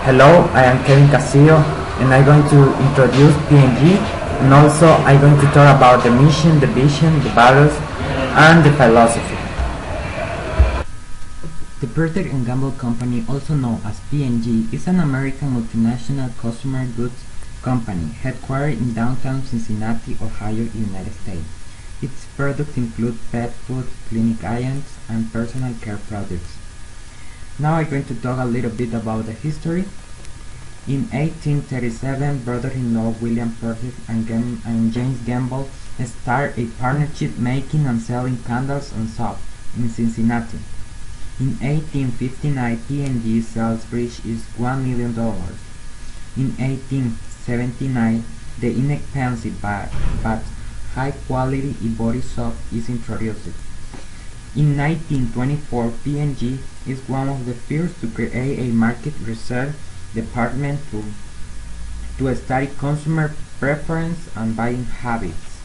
Hello, I am Kevin Castillo and I'm going to introduce P&G, and also I'm going to talk about the mission, the vision, the values and the philosophy. The Procter & Gamble Company, also known as P&G, is an American multinational consumer goods company headquartered in downtown Cincinnati, Ohio, United States. Its products include pet food, clinic items, and personal care products. Now I'm going to talk a little bit about the history. In 1837, brother-in-law William Procter and James Gamble started a partnership making and selling candles and soap in Cincinnati. In 1859, P&G sales reached $1 million. In 1879, the inexpensive but high-quality body soap is introduced. In 1924, P&G is one of the first to create a market research department to study consumer preference and buying habits.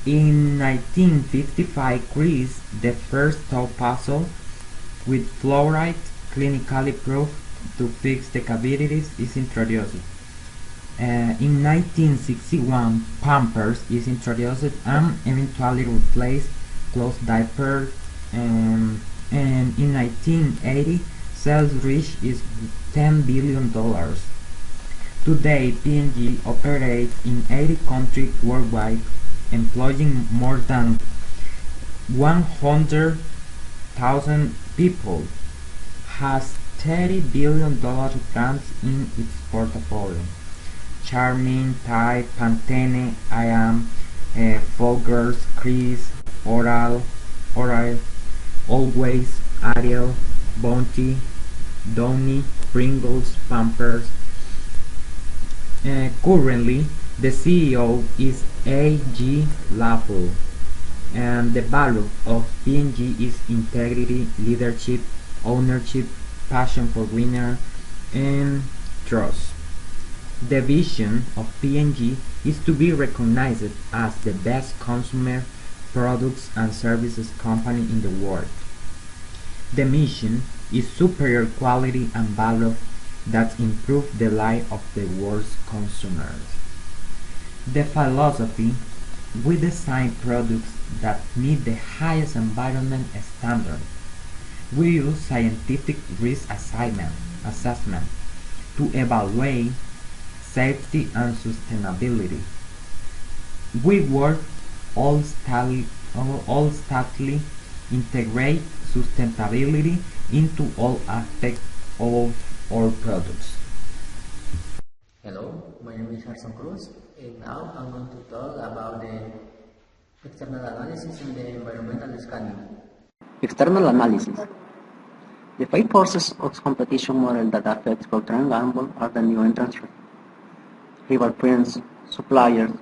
In 1955, Greece, the first soap puzzle with fluoride clinically proved to fix the cavities is introduced. In 1961, Pampers is introduced and eventually replaced closed diapers, and in 1980, sales reached $10 billion. Today, P&G operates in 80 countries worldwide, employing more than 100,000 people, has $30 billion brands in its portfolio. Charmin, Tide, Pantene, IAM, Folgers, Chris, Oral, Always, Ariel, Bounty, Downy, Pringles, Pampers. Currently, the CEO is A.G. Lafleur, and the value of P&G is integrity, leadership, ownership, passion for winner, and trust. The vision of P&G is to be recognized as the best consumer products and services company in the world. The mission is superior quality and value that improve the life of the world's consumers. The philosophy: we design products that meet the highest environment standards. We use scientific risk assessment to evaluate safety and sustainability. We work all stately integrate sustainability into all aspects of our products. Hello, my name is Harrison Cruz, and now I'm going to talk about the external analysis and the environmental scanning. External analysis. The five forces of competition model that affect Procter & Gamble are the new entrants, rival firms, suppliers,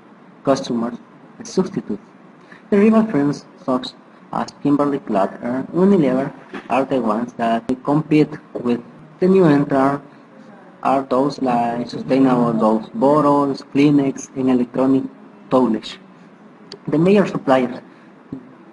customers, and substitutes. The rival firms such as Kimberly-Clark and Unilever are the ones that compete with the new entrants are those like sustainable dose bottles, Kleenex, and electronic toiletries. The major suppliers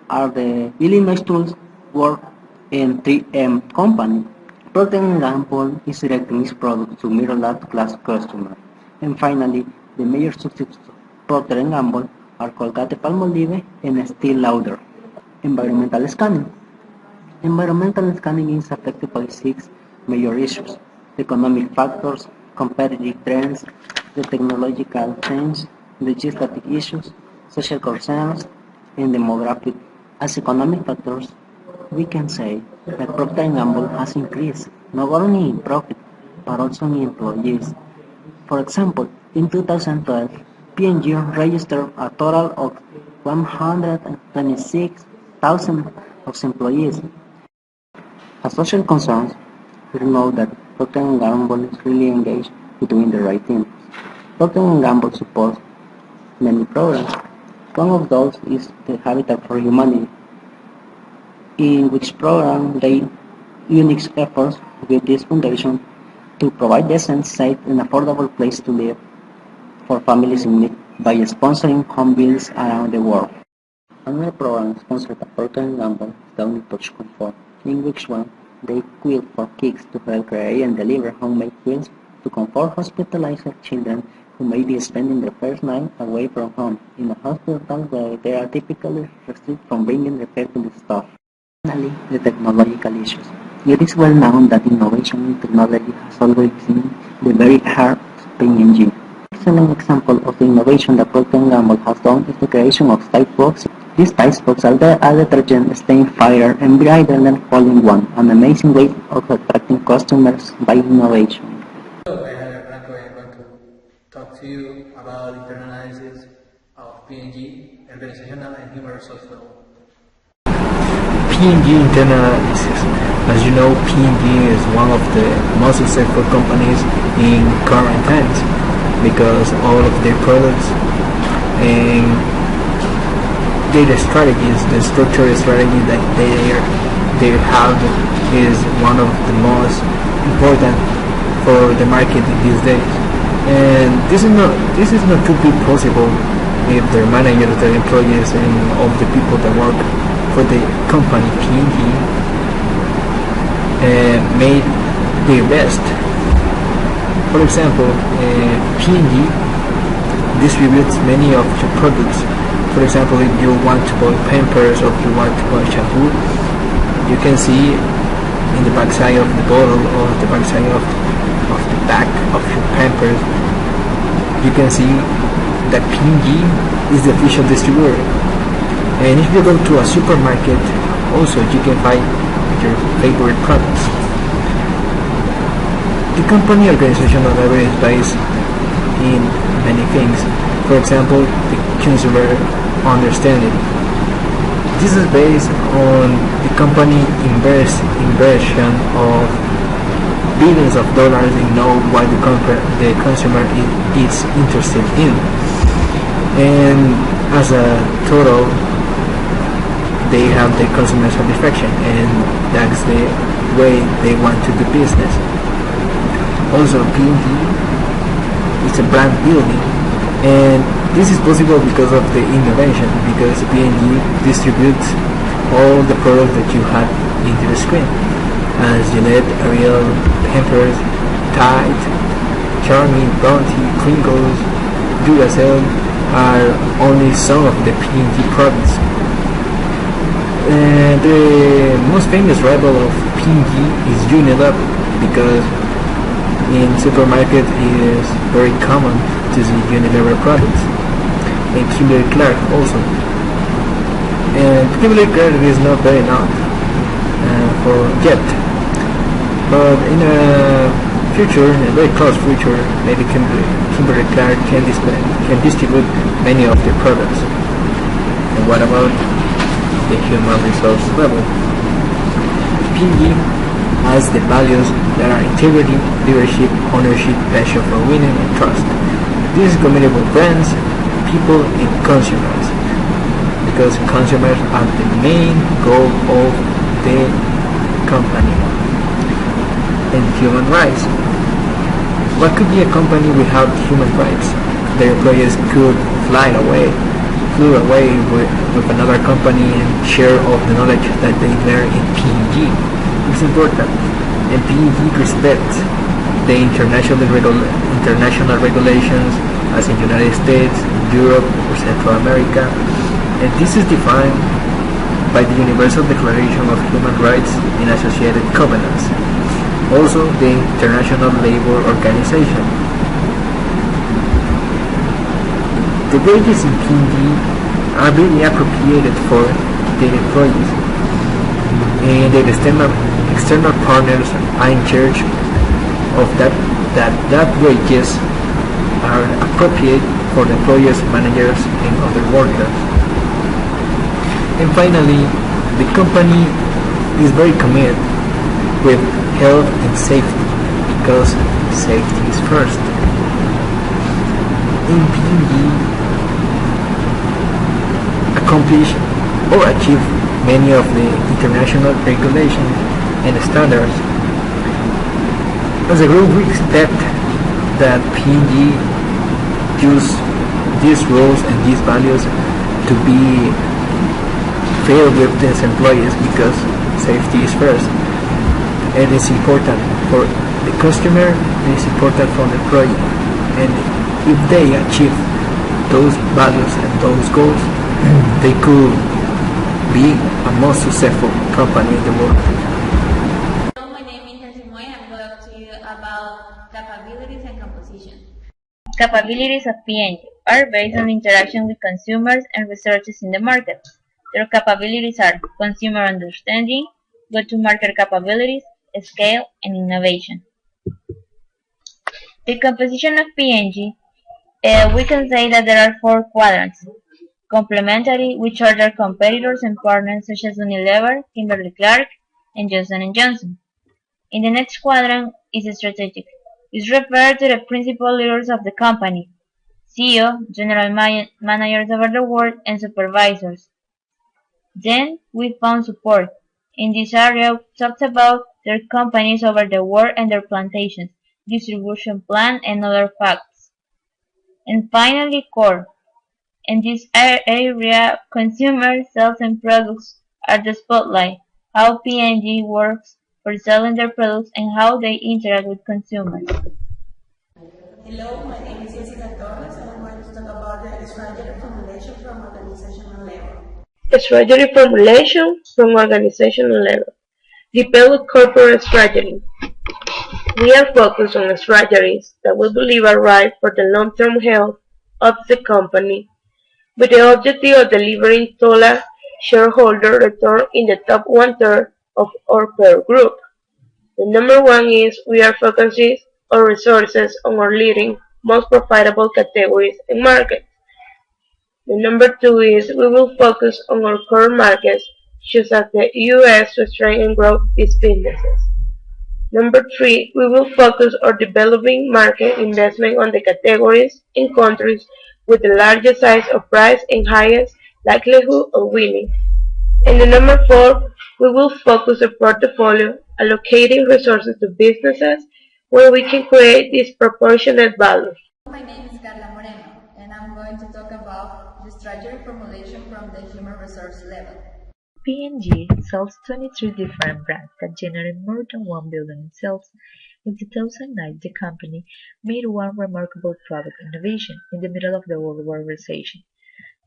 are the Illinois Tools Works and 3M Company. Procter & Gamble is directing its products to middle-class customers. And finally, the major substitutes of Procter & Gamble are Colgate-Palmolive and Estée Lauder. Environmental scanning. Environmental scanning is affected by six major issues: economic factors, competitive trends, the technological change, legislative issues, social concerns, and demographic. As economic factors, we can say that Procter & Gamble has increased not only in profit but also in employees. For example, in 2012, P&G registered a total of 126,000 of employees. As social concerns, we know that Procter & Gamble is really engaged in doing the right thing. Procter & Gamble supports many programs. One of those is the Habitat for Humanity, in which program they unique efforts with this foundation to provide decent, safe, and affordable place to live for families in need by sponsoring home builds around the world. Another program sponsored by Procter & Gamble is Downy Touch Comfort, in which one They quilt for kids to help create and deliver homemade quilts to comfort hospitalized children who may be spending their first night away from home in a hospital where they are typically restricted from bringing refillable stuff. Finally, the technological issues. It is well known that innovation in technology has always been the very heart of P&G. An excellent example of the innovation that Procter & Gamble has done is the creation of type boxes. These type boxes are a detergent stain fighter and brighter than all-in-one, an amazing way of attracting customers by innovation. Hello, I'm going to talk to you about internal analysis of P&G, organizational and human resource level. P&G internal analysis. As you know, P&G is one of the most successful companies in current times because all of their products and data strategies, the structured strategy that they have is one of the most important for the market these days. And this is not to be possible if their managers, their employees, and all the people that work for the company P&G made their best. For example, P&G distributes many of your products. For example, if you want to buy Pampers or if you want to buy shampoo, you can see in the back side of the bottle or the back side of the back of your Pampers, you can see that P&G is the official distributor. And if you go to a supermarket, also you can buy your favorite products. The company organizational level is based in many things. For example, the consumer understanding. This is based on the company inversion of billions of dollars in know what the consumer is interested in. And as a total, they have the consumer satisfaction, and that's the way they want to do business. Also, P&G is a brand building, and this is possible because of the innovation, because P&G distributes all the products that you have in your screen, as Gillette, Ariel, Pampers, Tide, Charmin, Bounty, Pringles, Duracell are only some of the P&G products. The most famous rival of P&G is Unilever, because in supermarket it is very common to see Unilever products, and Kimberly-Clark also. And Kimberly-Clark is not very known for yet, but in a future, in a very close future, maybe Kimberly-Clark can distribute many of their products. And what about the human resource level? P&G has the values that are integrity, leadership, ownership, passion for winning, and trust. This is committed with brands, people, and consumers, because consumers are the main goal of the company. And human rights. What could be a company without human rights? Their employees could flew away with another company and share of the knowledge that they learn in P&G. It's important, and P&G respects the international regulations as in United States, Europe, or Central America, and this is defined by the Universal Declaration of Human Rights and associated covenants. Also, the International Labour Organization. The wages in P&G are really appropriated for their employees, and their external partners are in charge of that wages are appropriate for the employees, managers, and other workers. And finally, the company is very committed with health and safety, because safety is first. In P&G accomplish or achieve many of the international regulations and standards. As a group, we expect that P&G use these rules and these values to be fair with its employees, because safety is first. It is important for the customer, it is important for the project. And if they achieve those values and those goals, they could be a more successful company in the world. Hello, my name is Simoy. I'm going to talk to you about capabilities and composition. Capabilities of P&G are based on interaction with consumers and researchers in the market. Their capabilities are consumer understanding, go-to-market capabilities, scale, and innovation. The composition of P&G, we can say that there are four quadrants. Complementary, which are their competitors and partners such as Unilever, Kimberly-Clark, and Johnson & Johnson. In the next quadrant is strategic. It refers to the principal leaders of the company, CEO, general managers over the world, and supervisors. Then we found support. In this area, we talked about their companies over the world and their plantations, distribution plan, and other facts. And finally, core. In this area, consumer sales and products are the spotlight, how P&G works for selling their products and how they interact with consumers. Hello, my name is Jessica Torres and I'm going to talk about the strategy formulation from organizational level. Strategy formulation from organizational level. Develop corporate strategy. We are focused on strategies that we believe are right for the long-term health of the company, with the objective of delivering total shareholder return in the top one-third of our peer group. The number one is we are focusing our resources on our leading, most profitable categories and markets. The number two is we will focus on our core markets, such as the US, to strengthen and grow these businesses. Number three, we will focus our developing market investment on the categories in countries with the largest size of price and highest likelihood of winning. And the number four, we will focus our portfolio allocating resources to businesses where we can create disproportionate value. My name is Carla Moreno, and I'm going to talk about the strategy formulation from the human resource level. P&G sells 23 different brands that generate more than $1 billion in sales. In 2009, the company made one remarkable product innovation in the middle of the World War recession.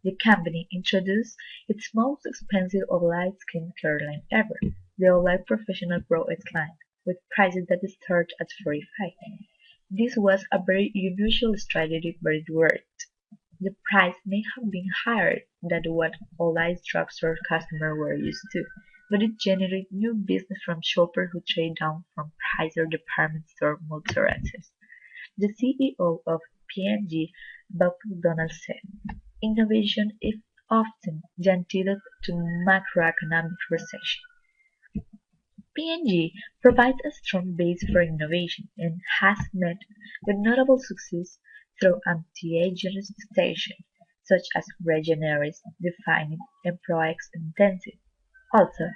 The company introduced its most expensive Olay skincare line ever, the Olay Professional Pro X line, with prices that start at $45. This was a very unusual strategy, but it worked. The price may have been higher than what Olay's drugstore customers were used to, but it generated new business from shoppers who trade down from pricier department store multi-retailers. The CEO of P&G, Bob McDonald, said, "Innovation is often the antidote to macroeconomic recession." P&G provides a strong base for innovation and has met with notable success through anti-aging station, such as Regeneris, Defining, and Pro-X Intensive. Also,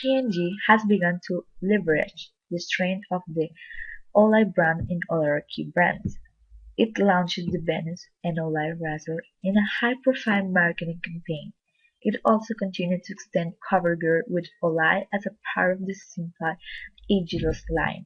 P&G has begun to leverage the strength of the Olay brand in other key brands. It launched the Venus and Olay Razor in a high-profile marketing campaign. It also continued to extend CoverGirl with Olay as a part of the Simplify Ageless line.